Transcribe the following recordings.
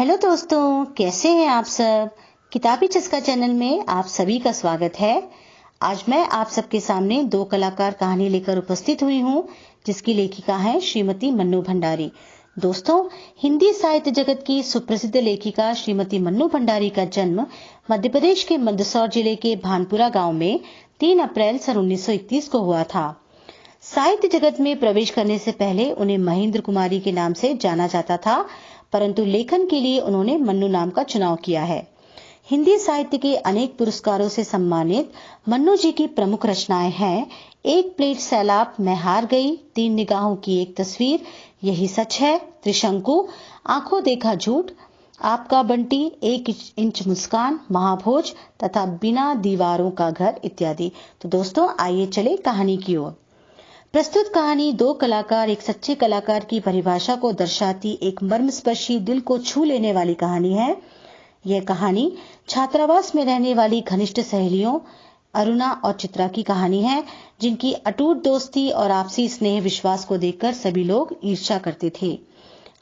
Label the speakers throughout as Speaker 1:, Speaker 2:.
Speaker 1: Hello दोस्तों, कैसे हैं आप सब। किताबी चस्का चैनल में आप सभी का स्वागत है। आज मैं आप सबके सामने दो कलाकार कहानी लेकर उपस्थित हुई हूँ, जिसकी लेखिका है श्रीमती मन्नू भंडारी। दोस्तों, हिंदी साहित्य जगत की सुप्रसिद्ध लेखिका श्रीमती मन्नू भंडारी का जन्म मध्य प्रदेश के मंदसौर जिले के भानपुरा गांव में 3 अप्रैल सन 1931 को हुआ था। साहित्य जगत में प्रवेश करने से पहले उन्हें महेंद्र कुमारी के नाम से जाना जाता था, परंतु लेखन के लिए उन्होंने मन्नू नाम का चुनाव किया है। हिंदी साहित्य के अनेक पुरस्कारों से सम्मानित मन्नू जी की प्रमुख रचनाएं हैं एक प्लेट सैलाब, मैं हार गई, 3 निगाहों की एक तस्वीर, यही सच है, त्रिशंकु, आंखों देखा झूठ, आपका बंटी, 1 इंच मुस्कान, महाभोज तथा बिना दीवारों का घर इत्यादि। तो दोस्तों, आइए चले कहानी की ओर। प्रस्तुत कहानी 2 कलाकार एक सच्चे कलाकार की परिभाषा को दर्शाती एक मर्मस्पर्शी, दिल को छू लेने वाली कहानी है। यह कहानी छात्रावास में रहने वाली घनिष्ठ सहेलियों अरुणा और चित्रा की कहानी है, जिनकी अटूट दोस्ती और आपसी स्नेह विश्वास को देखकर सभी लोग ईर्ष्या करते थे।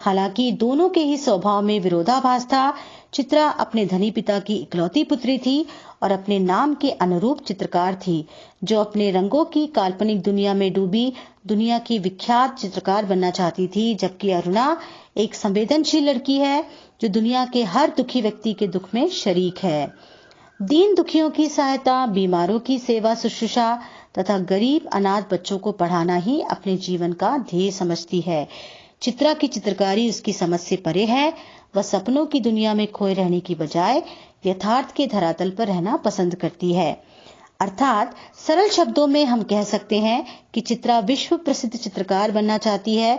Speaker 1: हालांकि दोनों के ही स्वभाव में विरोधाभास था। चित्रा अपने धनी पिता की इकलौती पुत्री थी और अपने नाम के अनुरूप चित्रकार थी, जो अपने रंगों की काल्पनिक दुनिया में डूबी दुनिया की विख्यात चित्रकार बनना चाहती थी। जबकि अरुणा एक संवेदनशील लड़की है, जो दुनिया के हर दुखी व्यक्ति के दुख में शरीक है। दीन दुखियों की सहायता, बीमारों की सेवा शुश्रूषा तथा गरीब अनाथ बच्चों को पढ़ाना ही अपने जीवन का ध्येय समझती है। चित्रा की चित्रकारी उसकी समझ से परे है। वह सपनों की दुनिया में खोए रहने की बजाय यथार्थ के धरातल पर रहना पसंद करती है। अर्थात सरल शब्दों में हम कह सकते हैं कि चित्रा विश्व प्रसिद्ध चित्रकार बनना चाहती है।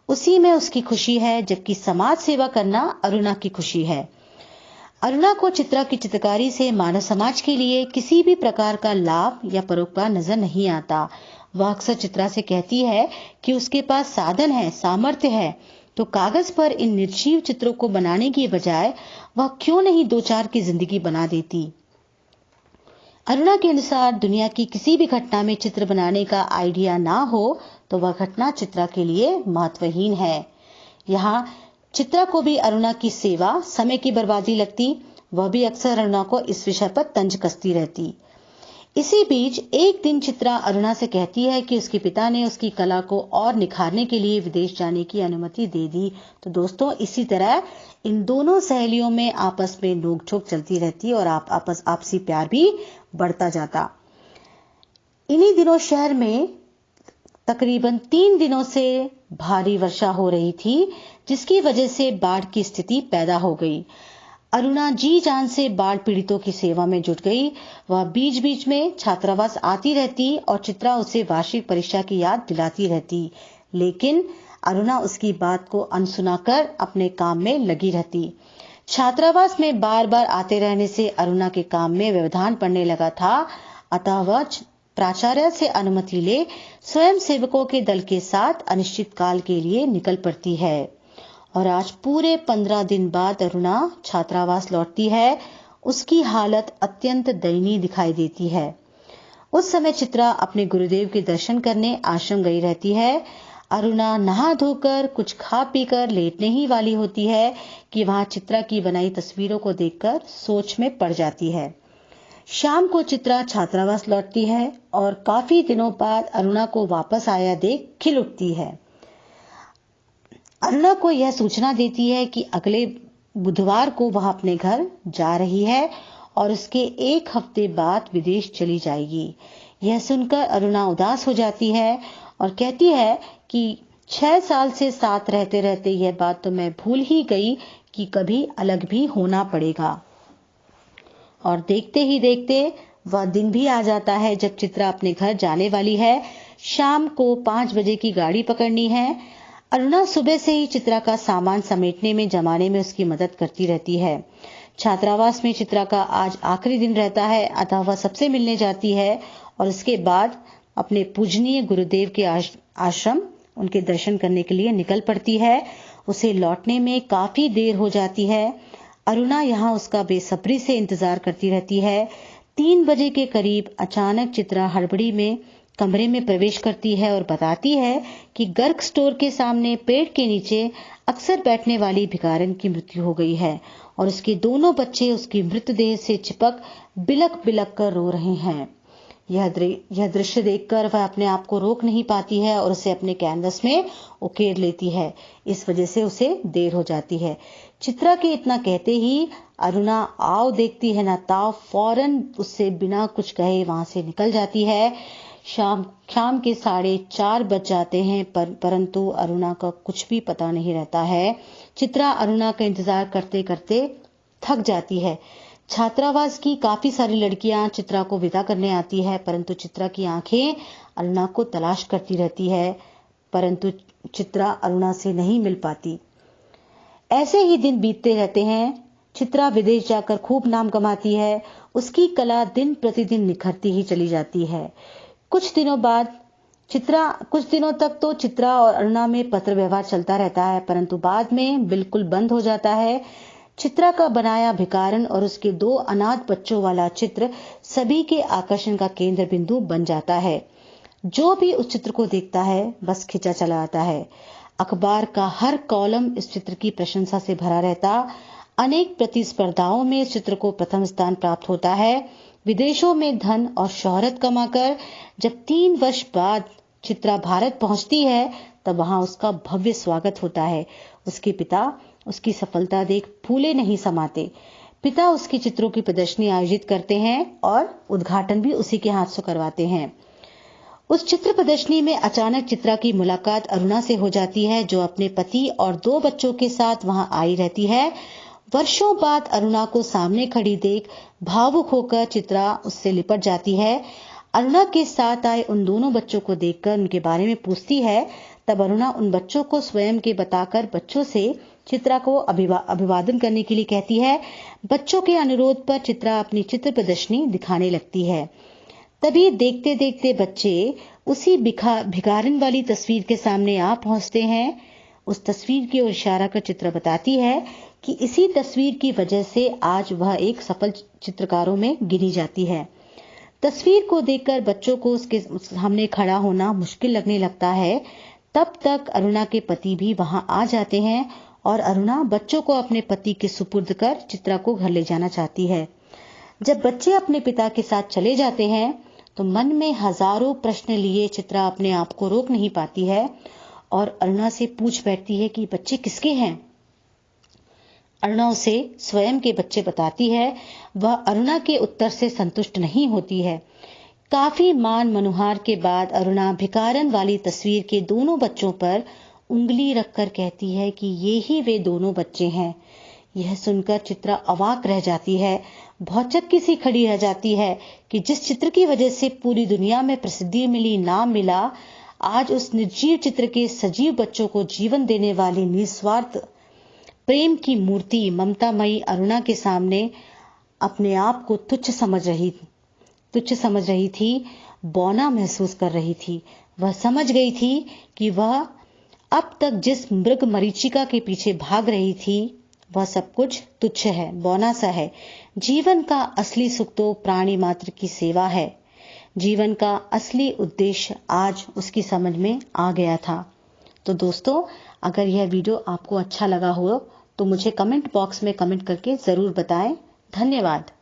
Speaker 1: उसी में उसकी खुशी है, जबकि समाज सेवा करना अरुणा की खुशी है। अरुणा को चित्रा की चित्रकारी से मानव समाज के लिए किसी भी प्रकार का लाभ या परोपकार नजर नहीं आता। वह अक्सर चित्रा से कहती है कि उसके पास साधन है, सामर्थ्य है, तो कागज पर इन निर्जीव चित्रों को बनाने की बजाय वह क्यों नहीं 2-4 की जिंदगी बना देती। अरुणा के अनुसार दुनिया की किसी भी घटना में चित्र बनाने का आइडिया ना हो तो वह घटना चित्रा के लिए महत्वहीन है। यहाँ चित्रा को भी अरुणा की सेवा, समय की बर्बादी लगती। वह भी अक्सर अरुणा को इस विषय पर तंज कसती रहती। इसी बीच एक दिन चित्रा अरुणा से कहती है कि उसके पिता ने उसकी कला को और निखारने के लिए विदेश जाने की अनुमति दे दी। तो दोस्तों, इसी तरह इन दोनों सहेलियों में आपस में नोकझोंक चलती रहती और आपसी प्यार भी बढ़ता जाता। इन्हीं दिनों शहर में तकरीबन 3 दिनों से भारी वर्षा हो रही थी, जिसकी वजह से बाढ़ की स्थिति पैदा हो गई। अरुणा जी जान से बाढ़ पीड़ितों की सेवा में जुट गई। वह बीच बीच में छात्रावास आती रहती और चित्रा उसे वार्षिक परीक्षा की याद दिलाती रहती, लेकिन अरुणा उसकी बात को अनसुना कर अपने काम में लगी रहती। छात्रावास में बार बार आते रहने से अरुणा के काम में व्यवधान पड़ने लगा था। अतः वह प्राचार्य से अनुमति ले स्वयं सेवकों के दल के साथ अनिश्चित काल के लिए निकल पड़ती है। और आज पूरे 15 दिन बाद अरुणा छात्रावास लौटती है। उसकी हालत अत्यंत दयनीय दिखाई देती है। उस समय चित्रा अपने गुरुदेव के दर्शन करने आश्रम गई रहती है। अरुणा नहा धोकर कुछ खा पीकर लेटने ही वाली होती है कि वहां चित्रा की बनाई तस्वीरों को देखकर सोच में पड़ जाती है। शाम को चित्रा छात्रावास लौटती है और काफी दिनों बाद अरुणा को वापस आया देख खिल उठती है। अरुणा को यह सूचना देती है कि अगले बुधवार को वह अपने घर जा रही है और उसके 1 हफ्ते बाद विदेश चली जाएगी। यह सुनकर अरुणा उदास हो जाती है और कहती है कि 6 साल से साथ रहते रहते यह बात तो मैं भूल ही गई कि कभी अलग भी होना पड़ेगा। और देखते ही देखते वह दिन भी आ जाता है जब चित्रा अपने घर जाने वाली है। शाम को 5 बजे की गाड़ी पकड़नी है। अरुणा सुबह से ही चित्रा का सामान समेटने में, जमाने में उसकी मदद करती रहती है। छात्रावास में चित्रा का आज आखिरी दिन रहता है, अतः वह सबसे मिलने जाती है और उसके बाद अपने पूजनीय गुरुदेव के आश्रम उनके दर्शन करने के लिए निकल पड़ती है। उसे लौटने में काफी देर हो जाती है। अरुणा यहाँ उसका बेसब्री से इंतजार करती रहती है। 3 बजे के करीब अचानक चित्रा हड़बड़ी में कमरे में प्रवेश करती है और बताती है कि गर्ग स्टोर के सामने पेड़ के नीचे अक्सर बैठने वाली भिखारिन की मृत्यु हो गई है और उसके दोनों बच्चे उसकी मृतदेह से चिपक बिलक बिलक कर रो रहे हैं। यह दृश्य देखकर वह अपने आप को रोक नहीं पाती है और उसे अपने कैनवस में उकेर लेती है। इस वजह से उसे देर हो जाती है। चित्रा के इतना कहते ही अरुणा आओ देखती है ना ताव फौरन उससे बिना कुछ कहे वहां से निकल जाती है। शाम के 4:30 बज जाते हैं परंतु अरुणा का कुछ भी पता नहीं रहता है। चित्रा अरुणा का इंतजार करते करते थक जाती है। छात्रावास की काफी सारी लड़कियां चित्रा को विदा करने आती है परंतु चित्रा की आंखें अरुणा को तलाश करती रहती है परंतु चित्रा अरुणा से नहीं मिल पाती। ऐसे ही दिन बीतते रहते हैं। चित्रा विदेश जाकर खूब नाम कमाती है। उसकी कला दिन प्रतिदिन निखरती ही चली जाती है। कुछ दिनों तक तो चित्रा और अरुणा में पत्र व्यवहार चलता रहता है परंतु बाद में बिल्कुल बंद हो जाता है। चित्रा का बनाया भिखारन और उसके 2 अनाथ बच्चों वाला चित्र सभी के आकर्षण का केंद्र बिंदु बन जाता है। जो भी उस चित्र को देखता है बस खिंचा चला आता है। अखबार का हर कॉलम इस चित्र की प्रशंसा से भरा रहता। अनेक प्रतिस्पर्धाओं में इस चित्र को प्रथम स्थान प्राप्त होता है। विदेशों में धन और शोहरत कमाकर जब 3 वर्ष बाद चित्रा भारत पहुंचती है तब वहां उसका भव्य स्वागत होता है। उसके पिता उसकी सफलता देख फूले नहीं समाते। पिता उसके चित्रों की प्रदर्शनी आयोजित करते हैं और उद्घाटन भी उसी के हाथ से करवाते हैं। उस चित्र प्रदर्शनी में अचानक चित्रा की मुलाकात अरुणा से हो जाती है जो अपने पति और 2 बच्चों के साथ वहां आई रहती है। वर्षों बाद अरुणा को सामने खड़ी देख भावुक होकर चित्रा उससे लिपट जाती है। अरुणा के साथ आए उन दोनों बच्चों को देखकर उनके बारे में पूछती है। तब अरुणा उन बच्चों को स्वयं के बताकर बच्चों से चित्रा को अभिवादन करने के लिए कहती है। बच्चों के अनुरोध पर चित्रा अपनी चित्र प्रदर्शनी दिखाने लगती है। तभी देखते देखते बच्चे उसी भिखारिन वाली तस्वीर के सामने आ पहुंचते हैं। उस तस्वीर की ओर इशारा कर चित्रा बताती है कि इसी तस्वीर की वजह से आज वह एक सफल चित्रकारों में गिनी जाती है। तस्वीर को देखकर बच्चों को उसके सामने खड़ा होना मुश्किल लगने लगता है। तब तक अरुणा के पति भी वहां आ जाते हैं और अरुणा बच्चों को अपने पति के सुपुर्द कर चित्रा को घर ले जाना चाहती है। जब बच्चे अपने पिता के साथ चले जाते हैं तो मन में हजारों प्रश्न लिए चित्रा अपने आप को रोक नहीं पाती है और अरुणा से पूछ बैठती है कि बच्चे किसके हैं। अरुणा उसे स्वयं के बच्चे बताती है। वह अरुणा के उत्तर से संतुष्ट नहीं होती है। काफी मान मनुहार के बाद अरुणा भिखारन वाली तस्वीर के दोनों बच्चों पर उंगली रखकर कहती है कि ये ही वे दोनों बच्चे हैं। यह सुनकर चित्रा अवाक रह जाती है। भौचक्की सी खड़ी रह जाती है कि जिस चित्र की वजह से पूरी दुनिया में प्रसिद्धि मिली, नाम मिला, आज उस निर्जीव चित्र के सजीव बच्चों को जीवन देने वाली निस्वार्थ प्रेम की मूर्ति ममतामयी अरुणा के सामने अपने आप को तुच्छ समझ रही थी, बौना महसूस कर रही थी। वह समझ गई थी कि वह अब तक जिस मृग मरीचिका के पीछे भाग रही थी वह सब कुछ तुच्छ है, बौना सा है। जीवन का असली सुख तो प्राणी मात्र की सेवा है। जीवन का असली उद्देश्य आज उसकी समझ में आ गया था। तो दोस्तों, अगर यह वीडियो आपको अच्छा लगा हो तो मुझे कमेंट बॉक्स में कमेंट करके जरूर बताएं। धन्यवाद।